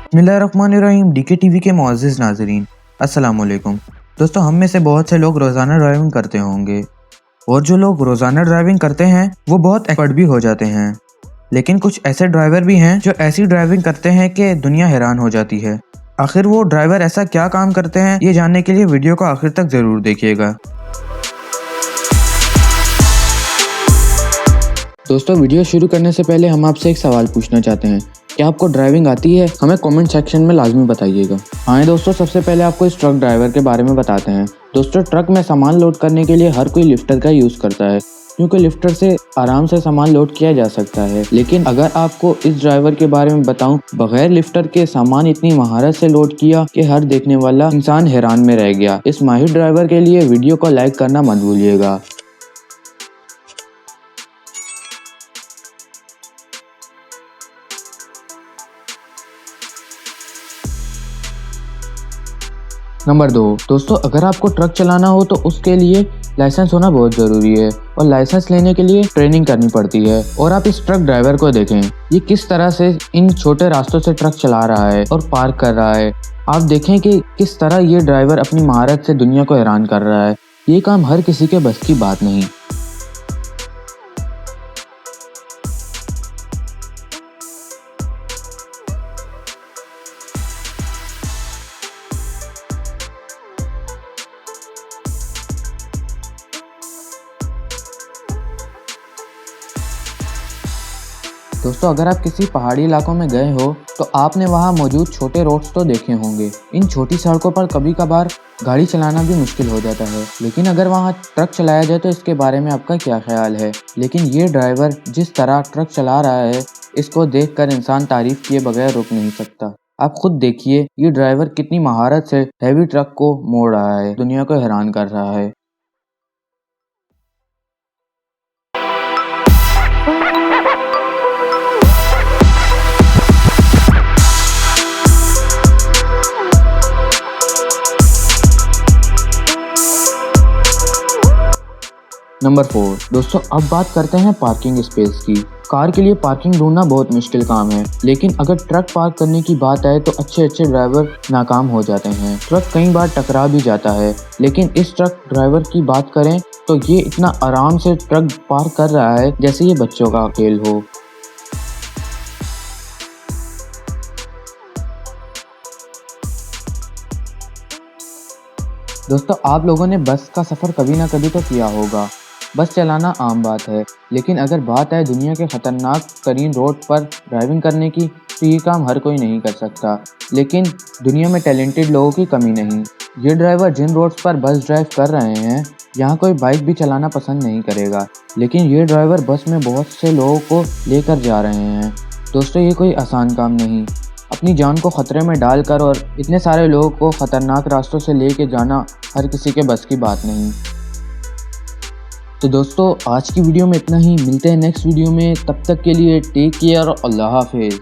बिस्मिल्लाहिर्रहमानिर्रहीम। DK TV के मुअज़्ज़िज़ नाज़रीन, अस्सलाम वालेकुम। दोस्तों, हम में से बहुत से लोग रोज़ाना ड्राइविंग करते होंगे और जो लोग रोज़ाना ड्राइविंग करते हैं वो बहुत एक्सपर्ट भी हो जाते हैं। लेकिन कुछ ऐसे ड्राइवर भी हैं जो ऐसी ड्राइविंग करते हैं कि दुनिया हैरान हो जाती है। आखिर वो ड्राइवर ऐसा क्या काम करते हैं, ये जानने के लिए वीडियो को आखिर तक ज़रूर देखिएगा। दोस्तों, वीडियो शुरू करने से पहले हम आपसे एक सवाल पूछना चाहते हैं। क्या आपको ड्राइविंग आती है? हमें कमेंट सेक्शन में लाजमी बताइएगा। हाँ दोस्तों, सबसे पहले आपको इस ट्रक ड्राइवर के बारे में बताते हैं। दोस्तों, ट्रक में सामान लोड करने के लिए हर कोई लिफ्टर का यूज़ करता है, क्योंकि लिफ्टर से आराम से सामान लोड किया जा सकता है। लेकिन अगर आपको इस ड्राइवर के बारे में बताऊं, बगैर लिफ्टर के सामान इतनी महारत से लोड किया कि हर देखने वाला इंसान हैरान में रह गया। इस माहिर ड्राइवर के लिए वीडियो को लाइक करना मत भूलिएगा। नंबर 2, दोस्तों, अगर आपको ट्रक चलाना हो तो उसके लिए लाइसेंस होना बहुत ज़रूरी है और लाइसेंस लेने के लिए ट्रेनिंग करनी पड़ती है। और आप इस ट्रक ड्राइवर को देखें, ये किस तरह से इन छोटे रास्तों से ट्रक चला रहा है और पार्क कर रहा है। आप देखें कि किस तरह ये ड्राइवर अपनी महारत से दुनिया को हैरान कर रहा है। ये काम हर किसी के बस की बात नहीं। दोस्तों, अगर आप किसी पहाड़ी इलाकों में गए हो तो आपने वहां मौजूद छोटे रोड्स तो देखे होंगे। इन छोटी सड़कों पर कभी कभार गाड़ी चलाना भी मुश्किल हो जाता है, लेकिन अगर वहां ट्रक चलाया जाए तो इसके बारे में आपका क्या ख्याल है? लेकिन ये ड्राइवर जिस तरह ट्रक चला रहा है, इसको देखकर इंसान तारीफ किए बगैर रुक नहीं सकता। आप खुद देखिए, ये ड्राइवर कितनी महारत से हैवी ट्रक को मोड़ रहा है, दुनिया को हैरान कर रहा है। नंबर 4, दोस्तों, अब बात करते हैं पार्किंग स्पेस की। कार के लिए पार्किंग ढूंढना बहुत मुश्किल काम है, लेकिन अगर ट्रक पार्क करने की बात आए तो अच्छे ड्राइवर नाकाम हो जाते हैं। ट्रक कई बार टकरा भी जाता है, लेकिन इस ट्रक ड्राइवर की बात करें तो ये इतना आराम से ट्रक पार्क कर रहा है जैसे ये बच्चों का खेल हो। दोस्तों, आप लोगों ने बस का सफ़र कभी ना कभी तो किया होगा। बस चलाना आम बात है, लेकिन अगर बात आए दुनिया के ख़तरनाक तरीन रोड पर ड्राइविंग करने की तो ये काम हर कोई नहीं कर सकता। लेकिन दुनिया में टैलेंटेड लोगों की कमी नहीं। ये ड्राइवर जिन रोड्स पर बस ड्राइव कर रहे हैं, यहाँ कोई बाइक भी चलाना पसंद नहीं करेगा, लेकिन ये ड्राइवर बस में बहुत से लोगों को लेकर जा रहे हैं। दोस्तों, ये कोई आसान काम नहीं। अपनी जान को ख़तरे में डालकर और इतने सारे लोगों को ख़तरनाक रास्तों से लेके जाना हर किसी के बस की बात नहीं। तो दोस्तों, आज की वीडियो में इतना ही। मिलते हैं नेक्स्ट वीडियो में, तब तक के लिए टेक केयर, अल्लाह हाफिज़।